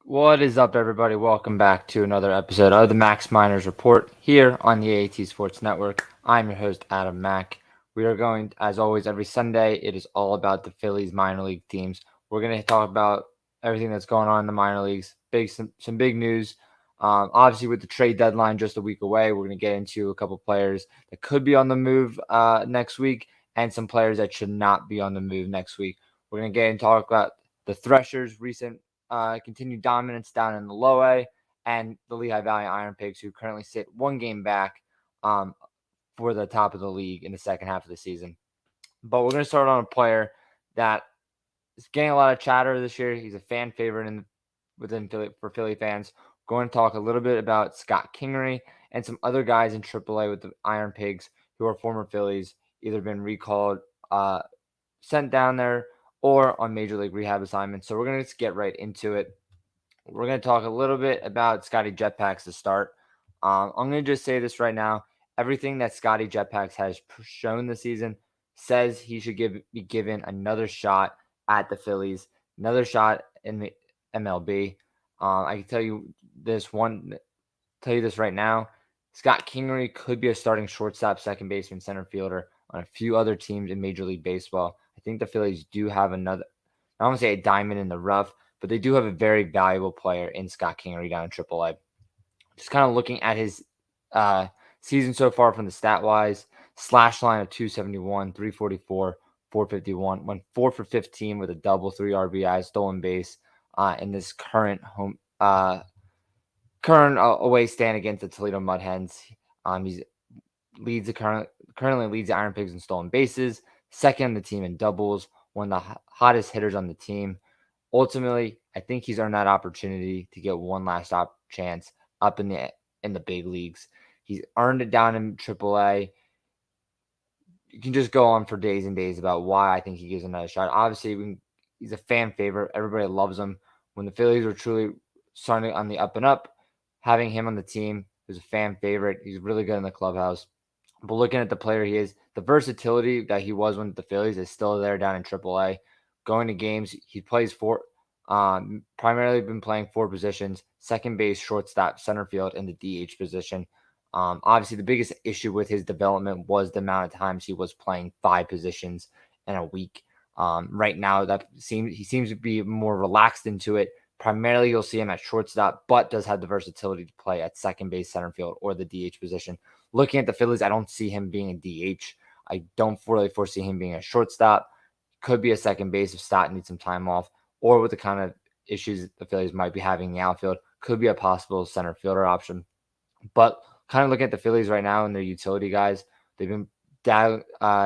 What is up, everybody? Welcome back to another episode of the Max Miners Report here on the AAT Sports Network. I'm your host, Adam Mack. We are going, as always, every Sunday. It is all about the Phillies minor league teams. We're going to talk about everything that's going on in the minor leagues. Some big news. Obviously, with the trade deadline just a week away, we're going to get into a couple players that could be on the move next week and some players that should not be on the move next week. We're going to get and talk about the Threshers' recent continued dominance down in the Low-A, and the Lehigh Valley IronPigs, who currently sit one game back for the top of the league in the second half of the season. But we're going to start on a player that is getting a lot of chatter this year. He's a fan favorite within Philly, for Philly fans. We're going to talk a little bit about Scott Kingery and some other guys in AAA with the IronPigs who are former Phillies, either been recalled, sent down there, or on Major League rehab assignments. So we're going to just get right into it. We're going to talk a little bit about Scotty Jetpacks to start. I'm going to just say this right now. Everything that Scotty Jetpacks has shown this season says he should be given another shot at the Phillies, another shot in the MLB. I can tell you this right now. Scott Kingery could be a starting shortstop, second baseman, center fielder on a few other teams in Major League Baseball. I think the Phillies do have another, I don't want to say a diamond in the rough, but they do have a very valuable player in Scott Kingery down in AAA. Just kind of looking at his season so far from the stat-wise, slash line of 271, 344, 451, went 4 for 15 with a double, 3 RBIs, stolen base in this current away stand against the Toledo Mud Hens. He currently leads the IronPigs in stolen bases, second on the team in doubles, one of the hottest hitters on the team. Ultimately, I think he's earned that opportunity to get one last chance up in the big leagues. He's earned it down in AAA. You can just go on for days and days about why I think he gives another shot. Obviously, he's a fan favorite. Everybody loves him. When the Phillies were truly starting on the up and up, having him on the team was a fan favorite. He's really good in the clubhouse. But looking at the player he is, the versatility that he was with the Phillies is still there down in AAA. Going to games, he plays primarily been playing 4 positions: second base, shortstop, center field, and the DH position. Obviously, the biggest issue with his development was the amount of times he was playing 5 positions in a week. Right now, he seems to be more relaxed into it. Primarily, you'll see him at shortstop, but does have the versatility to play at second base, center field, or the DH position. Looking at the Phillies, I don't see him being a DH. I don't really foresee him being a shortstop. Could be a second base if Stott needs some time off, or with the kind of issues the Phillies might be having in the outfield, could be a possible center fielder option. But kind of looking at the Phillies right now and their utility guys, they've been dancing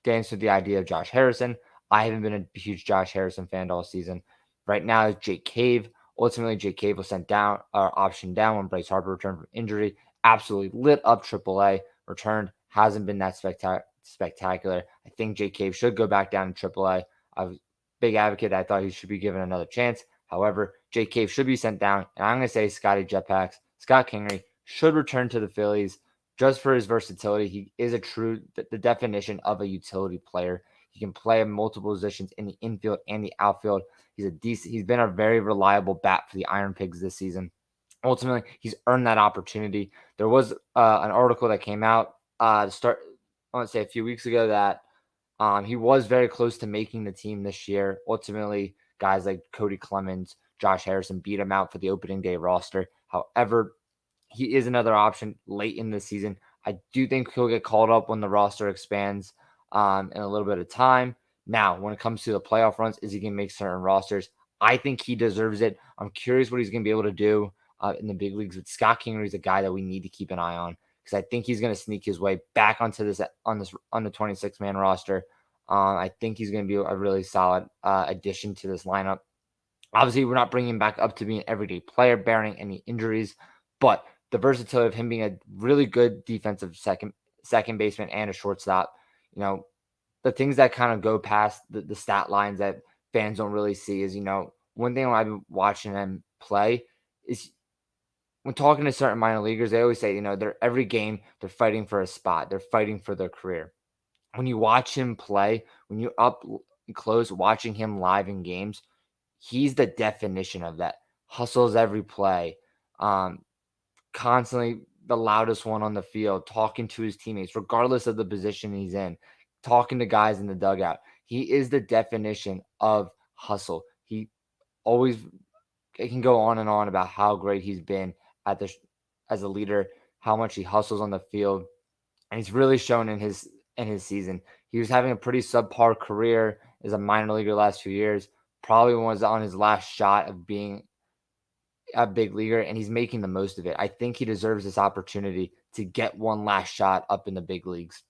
with the idea of Josh Harrison. I haven't been a huge Josh Harrison fan all season. Right now, Jake Cave. Ultimately, Jake Cave was sent down, optioned down when Bryce Harper returned from injury. Absolutely lit up AAA. Returned, hasn't been that spectacular. I think Jake Cave should go back down to AAA. I was a big advocate. I thought he should be given another chance. However, Jake Cave should be sent down. And I'm going to say Scott Kingery should return to the Phillies just for his versatility. He is the definition of a utility player. He can play in multiple positions in the infield and the outfield. He's been a very reliable bat for the IronPigs this season. ultimately he's earned that opportunity. There was an article that came out I want to say a few weeks ago that he was very close to making the team this year. Ultimately, guys like Cody Clemens, Josh Harrison beat him out for the opening day roster. However, he is another option late in the season. I do think he'll get called up when the roster expands in a little bit of time. Now, when it comes to the playoff runs, is he going to make certain rosters? I think he deserves it. I'm curious what he's going to be able to do in the big leagues. But Scott Kingery is a guy that we need to keep an eye on because I think he's going to sneak his way back onto this on the 26-man roster. I think he's going to be a really solid addition to this lineup. Obviously, we're not bringing him back up to be an everyday player, bearing any injuries, but the versatility of him being a really good defensive second baseman and a shortstop, the things that kind of go past the stat lines that fans don't really see is, one thing when I've been watching him play is when talking to certain minor leaguers, they always say, they're every game, they're fighting for a spot. They're fighting for their career. When you watch him play, when you're up close watching him live in games, he's the definition of that. Hustles every play. Constantly the loudest one on the field, talking to his teammates, regardless of the position he's in, talking to guys in the dugout. He is the definition of hustle. He always can go on and on about how great he's been as a leader, how much he hustles on the field, and he's really shown in his season. He was having a pretty subpar career as a minor leaguer the last few years. Probably was on his last shot of being a big leaguer, and he's making the most of it. I think he deserves this opportunity to get one last shot up in the big leagues.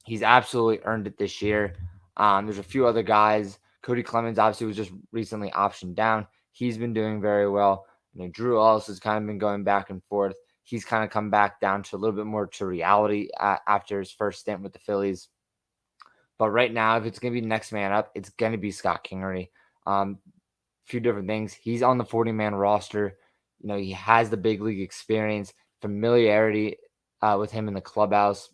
He's absolutely earned it this year. There's a few other guys. Cody Clemens obviously was just recently optioned down. He's been doing very well. Drew Ellis has kind of been going back and forth. He's kind of come back down to a little bit more to reality after his first stint with the Phillies. But right now, if it's going to be next man up, it's going to be Scott Kingery. Few different things. He's on the 40-man roster. He has the big league experience, familiarity with him in the clubhouse.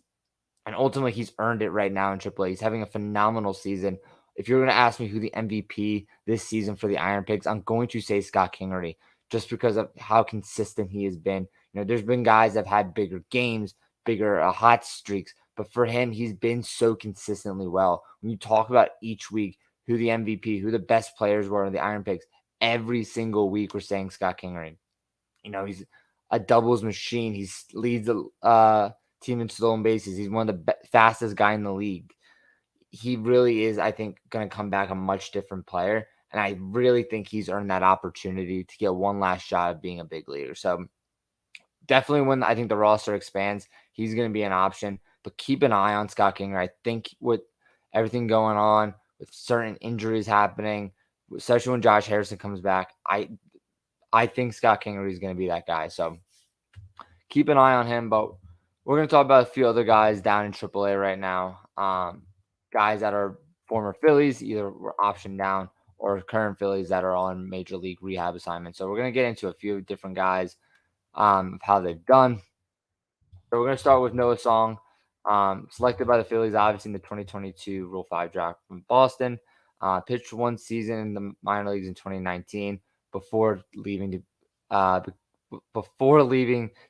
And ultimately, he's earned it right now in AAA. He's having a phenomenal season. If you're going to ask me who the MVP this season for the Iron Pigs, I'm going to say Scott Kingery just because of how consistent he has been. There's been guys that have had bigger games, bigger hot streaks, but for him, he's been so consistently well. When you talk about each week, who the MVP, who the best players were in the Iron Pigs, every single week we're saying Scott Kingery. He's a doubles machine. He leads the team in stolen bases. He's one of the fastest guy in the league. He really is, I think, going to come back a much different player. And I really think he's earned that opportunity to get one last shot of being a big leaguer. So definitely when I think the roster expands, he's going to be an option. But keep an eye on Scott Kingery. I think with everything going on, with certain injuries happening, especially when Josh Harrison comes back, I think Scott Kingery is going to be that guy. So keep an eye on him. But we're going to talk about a few other guys down in AAA right now. Guys that are former Phillies, either were optioned down, or current Phillies that are on major league rehab assignments. So we're going to get into a few different guys of how they've done. So we're going to start with Noah Song, selected by the Phillies, obviously in the 2022 Rule 5 draft from Boston. Pitched one season in the minor leagues in 2019 before leaving to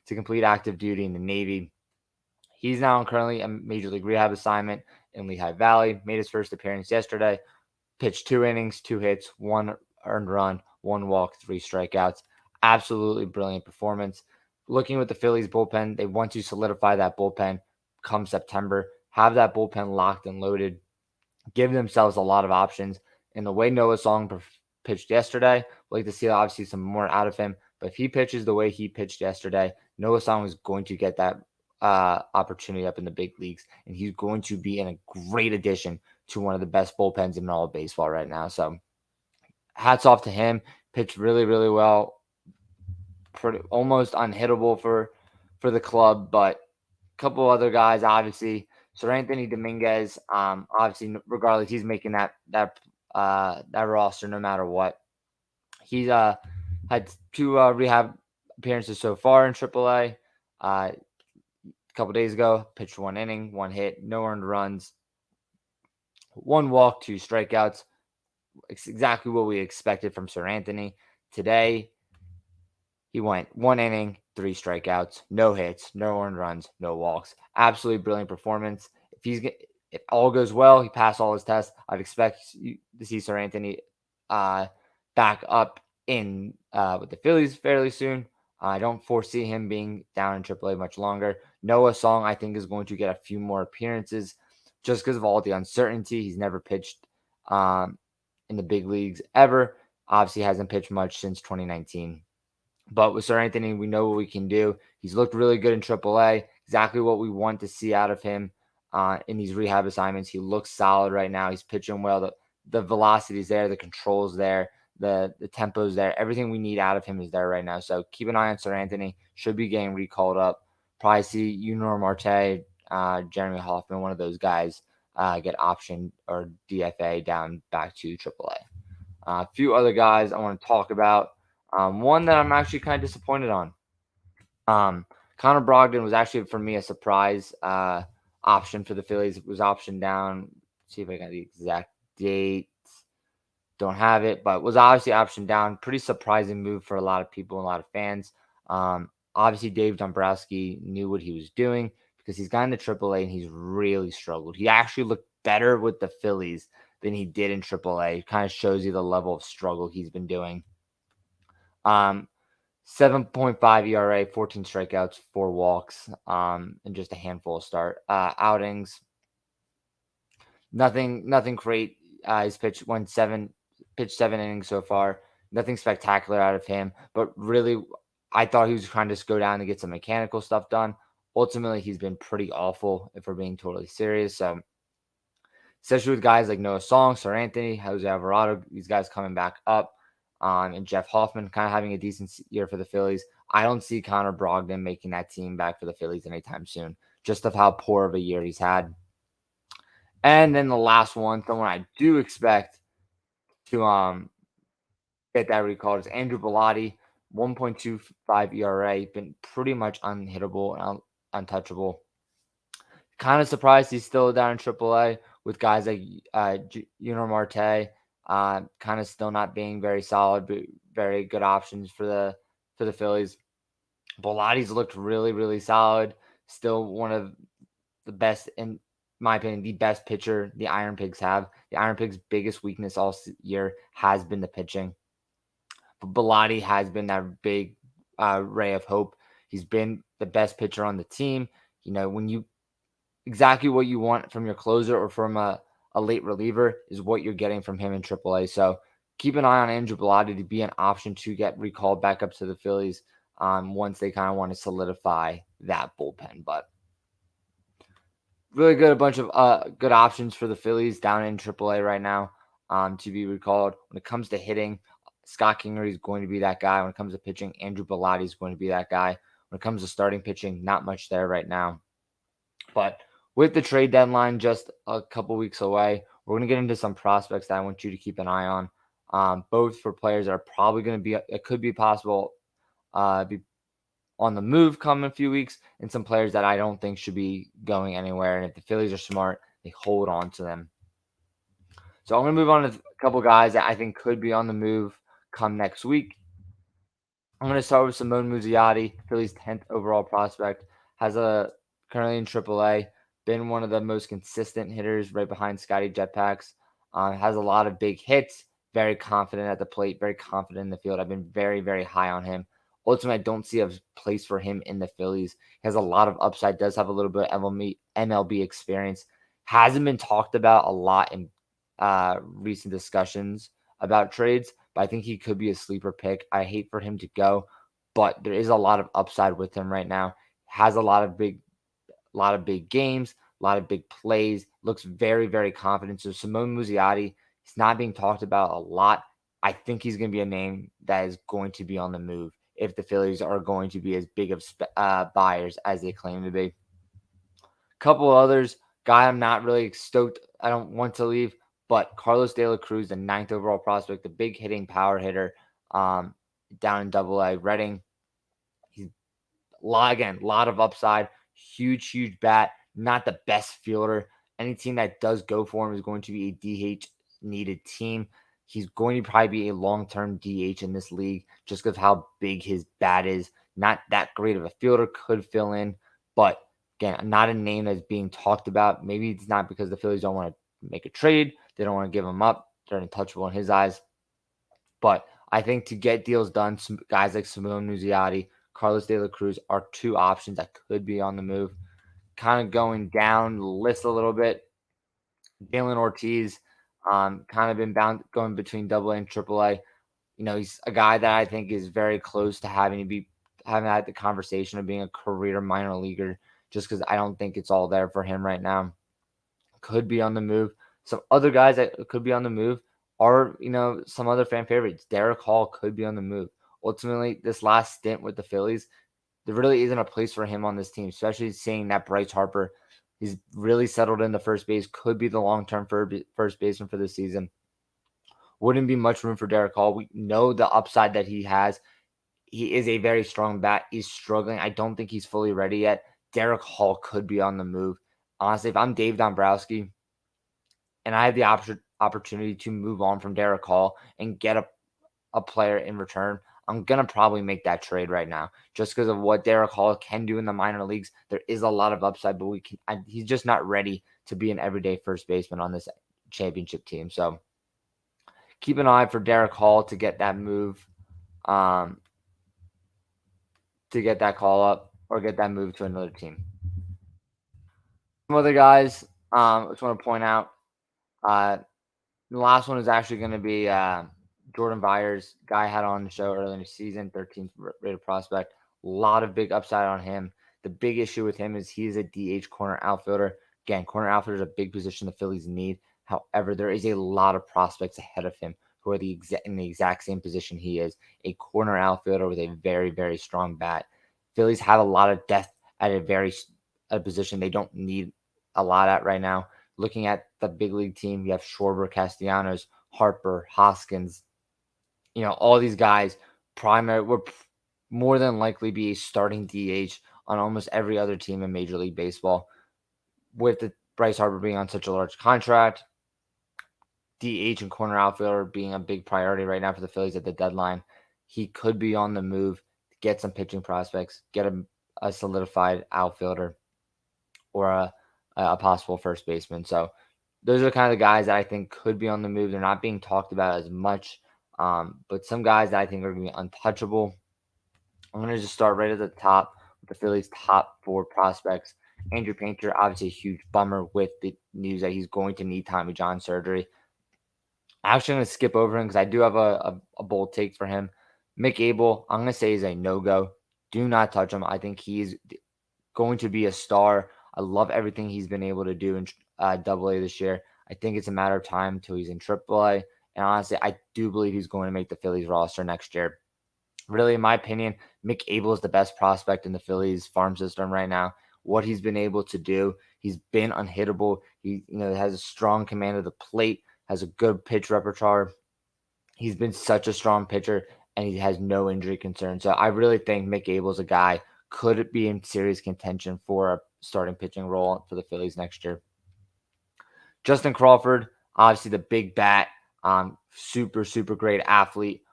complete active duty in the Navy. He's now currently a major league rehab assignment in Lehigh Valley. Made his first appearance yesterday. Pitched 2 innings, 2 hits, 1 earned run, 1 walk, 3 strikeouts. Absolutely brilliant performance. Looking with the Phillies bullpen, they want to solidify that bullpen come September. Have that bullpen locked and loaded. Give themselves a lot of options. And the way Noah Song pitched yesterday, we'd like to see obviously some more out of him. But if he pitches the way he pitched yesterday, Noah Song is going to get that opportunity up in the big leagues, and he's going to be in a great addition to one of the best bullpens in all of baseball right now. So hats off to him. Pitched really, really well. Almost unhittable for the club, but a couple other guys, obviously. Seranthony Dominguez, obviously, regardless, he's making that roster no matter what. He's had 2 rehab appearances so far in AAA. A couple days ago, pitched 1 inning, 1 hit, no earned runs, 1 walk, 2 strikeouts. It's exactly what we expected from Seranthony. Today, He went 1 inning, 3 strikeouts, no hits, no earned runs, no walks. Absolutely brilliant performance. If all goes well, he passed all his tests. I'd expect to see Sir Anthony back up in with the Phillies fairly soon. I don't foresee him being down in AAA much longer. Noah Song, I think, is going to get a few more appearances just because of all the uncertainty. He's never pitched in the big leagues ever. Obviously, hasn't pitched much since 2019. But with Sir Anthony, we know what we can do. He's looked really good in AAA, exactly what we want to see out of him in these rehab assignments. He looks solid right now. He's pitching well. The velocity's there, the control's there, the tempo's there. Everything we need out of him is there right now. So keep an eye on Sir Anthony. Should be getting recalled up. Probably see Yunor Marte, Jeremy Hoffman, one of those guys get optioned or DFA down back to AAA. A few other guys I want to talk about. One that I'm actually kind of disappointed on. Connor Brogdon was actually, for me, a surprise option for the Phillies. It was optioned down. Let's see if I got the exact date. Don't have it, but was obviously optioned down. Pretty surprising move for a lot of people and a lot of fans. Obviously, Dave Dombrowski knew what he was doing because he's gotten to AAA and he's really struggled. He actually looked better with the Phillies than he did in AAA. It kind of shows you the level of struggle he's been doing. 7.5 ERA, 14 strikeouts, 4 walks, and just a handful of outings. Nothing great. He's pitched 7 innings so far. Nothing spectacular out of him, but really, I thought he was trying to just go down and get some mechanical stuff done. Ultimately, he's been pretty awful, if we're being totally serious. So, especially with guys like Noah Song, Sir Anthony, Jose Alvarado, these guys coming back up, and Jeff Hoffman kind of having a decent year for the Phillies. I don't see Connor Brogdon making that team back for the Phillies anytime soon, just of how poor of a year he's had. And then the last one, someone I do expect to get that recalled, is Andrew Bellotti, 1.25 ERA, been pretty much unhittable and untouchable. Kind of surprised he's still down in AAA with guys like Yunor Marte, kind of still not being very solid, but very good options for the Phillies. Bellotti's looked really, really solid. Still one of the best, in my opinion, the best pitcher the Iron Pigs have. The Iron Pigs' biggest weakness all year has been the pitching. But Bellotti has been that big ray of hope. He's been the best pitcher on the team. You know, when you exactly what you want from your closer or from a late reliever is what you're getting from him in AAA. So keep an eye on Andrew Bellotti to be an option to get recalled back up to the Phillies once they kind of want to solidify that bullpen. But really good, a bunch of good options for the Phillies down in AAA right now to be recalled. When it comes to hitting, Scott Kingery is going to be that guy. When it comes to pitching, Andrew Bellotti is going to be that guy. When it comes to starting pitching, not much there right now. But with the trade deadline just a couple weeks away, we're going to get into some prospects that I want you to keep an eye on, both for players that are probably going to be, it could be possible, be on the move come in a few weeks, and some players that I don't think should be going anywhere. And if the Phillies are smart, they hold on to them. So I'm going to move on to a couple guys that I think could be on the move come next week. I'm going to start with Simone Muzziotti, Phillies 10th overall prospect, has currently in AAA, been one of the most consistent hitters right behind Scotty Jetpacks, has a lot of big hits, very confident at the plate, very confident in the field. I've been very, very high on him. Ultimately, I don't see a place for him in the Phillies. He has a lot of upside, does have a little bit of MLB experience, hasn't been talked about a lot in recent discussions about trades, but I think he could be a sleeper pick. I hate for him to go, but there is a lot of upside with him right now. Has a lot of big games, a lot of big plays, looks very, very confident. So Simone Muzziotti, he's not being talked about a lot. I think he's going to be a name that is going to be on the move if the Phillies are going to be as big of buyers as they claim to be. A couple others, guy I'm not really stoked, I don't want to leave, but Carlos De La Cruz, the 9th overall prospect, the big hitting power hitter down in AA, Reading. He's a lot of upside, huge bat, not the best fielder. Any team that does go for him is going to be a DH needed team. He's going to probably be a long-term DH in this league just because of how big his bat is. Not that great of a fielder, could fill in, but again, not a name that's being talked about. Maybe it's not because the Phillies don't want to make a trade. They don't want to give him up. They're untouchable in his eyes. But I think to get deals done, some guys like Simone Muzziotti, Carlos De La Cruz are two options that could be on the move. Kind of going down the list a little bit. Jalen Ortiz, kind of been bound going between Double A and Triple A. He's a guy that I think is very close to having had the conversation of being a career minor leaguer, just because I don't think it's all there for him right now. Could be on the move. Some other guys that could be on the move are, some other fan favorites. Derek Hall could be on the move. Ultimately, this last stint with the Phillies, there really isn't a place for him on this team, especially seeing that Bryce Harper, he's really settled in the first base, could be the long-term first baseman for this season. Wouldn't be much room for Derek Hall. We know the upside that he has. He is a very strong bat. He's struggling. I don't think he's fully ready yet. Derek Hall could be on the move. Honestly, if I'm Dave Dombrowski and I have the opportunity to move on from Derek Hall and get a player in return, I'm going to probably make that trade right now just because of what Derek Hall can do in the minor leagues. There is a lot of upside, but he's just not ready to be an everyday first baseman on this championship team. So keep an eye for Derek Hall to get that move, to get that call up or get that move to another team. Some other guys, I just want to point out, the last one is actually going to be Jordan Byers, guy I had on the show earlier in the season, 13th rated prospect. A lot of big upside on him. The big issue with him is he is a DH corner outfielder. Again, corner outfielder is a big position the Phillies need. However, there is a lot of prospects ahead of him who are in the exact same position he is, a corner outfielder with a very, very strong bat. Phillies have a lot of depth at a position they don't need a lot at right now. Looking at the big league team, you have Schwarber, Castellanos, Harper, Hoskins. All these guys would more than likely be a starting DH on almost every other team in Major League Baseball. With the Bryce Harper being on such a large contract, DH and corner outfielder being a big priority right now for the Phillies at the deadline, he could be on the move to get some pitching prospects, get a solidified outfielder or a possible first baseman. So those are kind of the guys that I think could be on the move. They're not being talked about as much, but some guys that I think are going to be untouchable. I'm going to just start right at the top with the Phillies' top 4 prospects. Andrew Painter, obviously a huge bummer with the news that he's going to need Tommy John surgery. I'm actually going to skip over him because I do have a bold take for him. Mick Abel, I'm going to say is a no-go. Do not touch him. I think he's going to be a star. I love everything he's been able to do in Double-A this year. I think it's a matter of time until he's in Triple-A. And honestly, I do believe he's going to make the Phillies roster next year. Really, in my opinion, Mick Abel is the best prospect in the Phillies farm system right now. What he's been able to do, he's been unhittable. He has a strong command of the plate, has a good pitch repertoire. He's been such a strong pitcher, and he has no injury concern. So I really think Mick Abel is a guy could be in serious contention for a starting pitching role for the Phillies next year. Justin Crawford, obviously the big bat, super, super great athlete,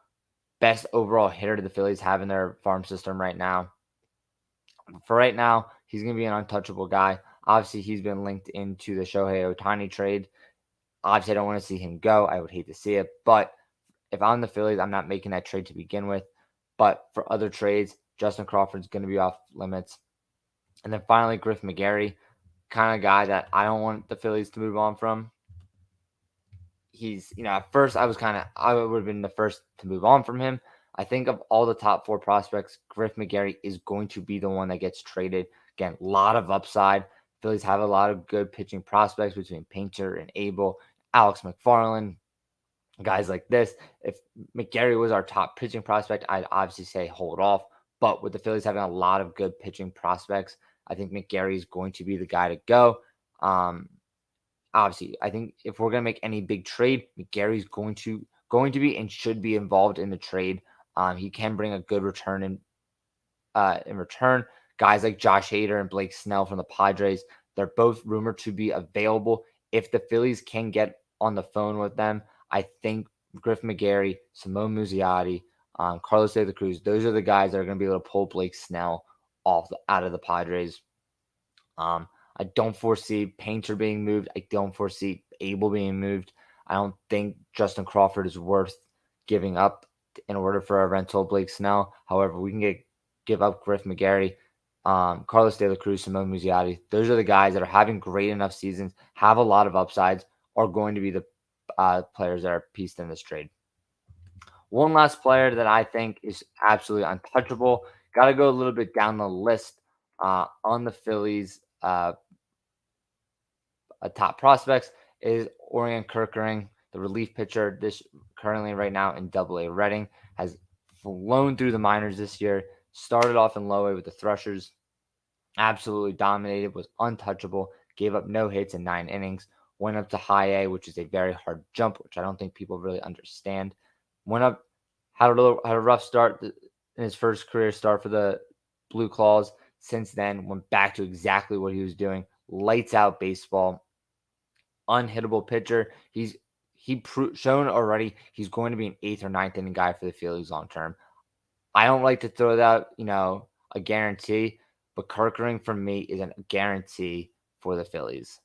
best overall hitter the Phillies have in their farm system right now. For right now, he's going to be an untouchable guy. Obviously, he's been linked into the Shohei Ohtani trade. Obviously, I don't want to see him go. I would hate to see it. But if I'm the Phillies, I'm not making that trade to begin with. But for other trades, Justin Crawford's going to be off limits. And then finally, Griff McGarry, kind of guy that I don't want the Phillies to move on from. He's, at first I would have been the first to move on from him. I think of all the top 4 prospects, Griff McGarry is going to be the one that gets traded. Again, a lot of upside. Phillies have a lot of good pitching prospects between Painter and Abel, Alex McFarland, guys like this. If McGarry was our top pitching prospect, I'd obviously say hold off. But with the Phillies having a lot of good pitching prospects, I think McGarry is going to be the guy to go. Obviously, I think if we're going to make any big trade, McGarry's going to be and should be involved in the trade. He can bring a good return in return. Guys like Josh Hader and Blake Snell from the Padres, they're both rumored to be available. If the Phillies can get on the phone with them, I think Griff McGarry, Simone Muzziotti, Carlos De La Cruz. Those are the guys that are going to be able to pull Blake Snell out of the Padres. I don't foresee Painter being moved. I don't foresee Abel being moved. I don't think Justin Crawford is worth giving up in order for a rental Blake Snell. However, we can give up Griff McGarry, Carlos De La Cruz, Simone Muzziotti. Those are the guys that are having great enough seasons, have a lot of upsides, are going to be the players that are pieced in this trade. One last player that I think is absolutely untouchable. Got to go a little bit down the list on the Phillies. Top prospects is Orion Kerkering, the relief pitcher. This currently right now in Double-A Reading, has flown through the minors this year. Started off in Low-A with the Threshers, absolutely dominated, was untouchable, gave up no hits in 9 innings. Went up to High A, which is a very hard jump, which I don't think people really understand. Went up, had a rough start in his first career start for the Blue Claws. Since then, went back to exactly what he was doing. Lights out baseball. Unhittable pitcher. He's shown already he's going to be an 8th or 9th inning guy for the Phillies long term. I don't like to throw that, a guarantee, but Kerkering for me is a guarantee for the Phillies.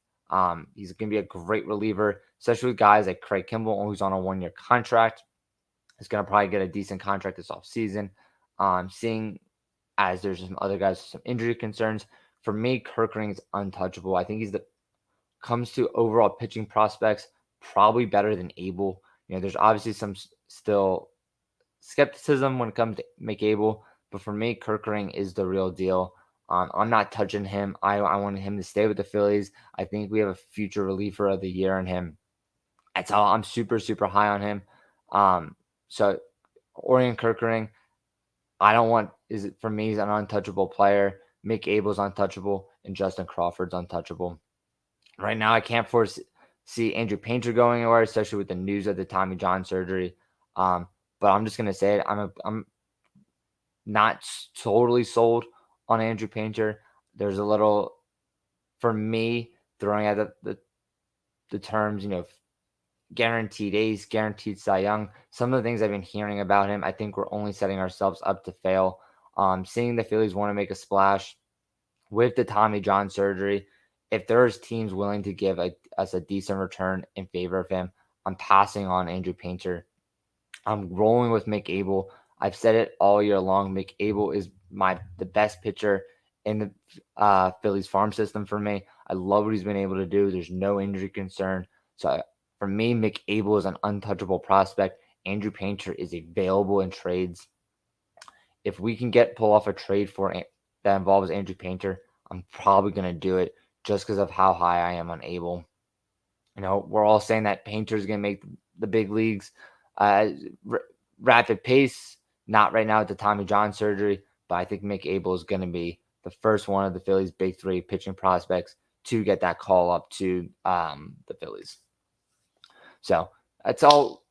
He's going to be a great reliever, especially with guys like Craig Kimbrell, who's on a 1-year contract. He's going to probably get a decent contract this offseason. Seeing as there's some other guys with some injury concerns, for me, Kerkering is untouchable. I think he's comes to overall pitching prospects, probably better than Abel. There's obviously some still skepticism when it comes to McAbel, but for me, Kerkering is the real deal. I'm not touching him. I want him to stay with the Phillies. I think we have a future reliever of the year in him. That's how I'm super, super high on him. So Orion Kerkering, for me, he's an untouchable player. McAbel's untouchable, and Justin Crawford's untouchable. Right now, I can't foresee Andrew Painter going anywhere, especially with the news of the Tommy John surgery. But I'm just gonna say it. I'm not totally sold on Andrew Painter. There's a little, for me, throwing out the terms, guaranteed ace, guaranteed Cy Young. Some of the things I've been hearing about him, I think we're only setting ourselves up to fail. Seeing the Phillies want to make a splash with the Tommy John surgery, if there's teams willing to give us a decent return in favor of him, I'm passing on Andrew Painter. I'm rolling with McAbel. I've said it all year long. McAbel is the best pitcher in the Phillies farm system for me. I love what he's been able to do. There's no injury concern. So for me, McAbel is an untouchable prospect. Andrew Painter is available in trades. If we can pull off a trade that involves Andrew Painter, I'm probably going to do it just because of how high I am on Abel. We're all saying that Painter is going to make the big leagues. Rapid pace, not right now with the Tommy John surgery, but I think McAbel is going to be the first one of the Phillies' big 3 pitching prospects to get that call up to the Phillies. So that's all.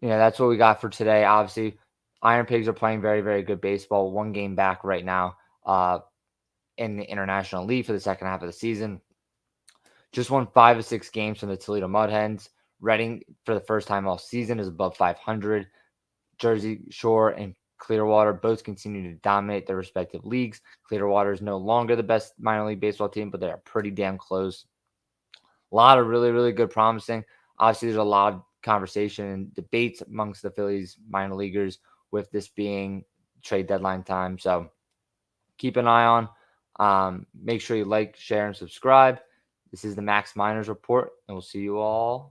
That's what we got for today. Obviously, Iron Pigs are playing very, very good baseball. 1 game back right now in the International League for the second half of the season. Just won 5 of 6 games from the Toledo Mud Hens. Reading, for the first time all season, is above 500. Jersey Shore and Clearwater both continue to dominate their respective leagues. Clearwater is no longer the best minor league baseball team, but they are pretty damn close. A lot of really, really good promising. Obviously, there's a lot of conversation and debates amongst the Phillies minor leaguers with this being trade deadline time. So keep an eye on. Make sure you like, share, and subscribe. This is the Max Miners Report, and we'll see you all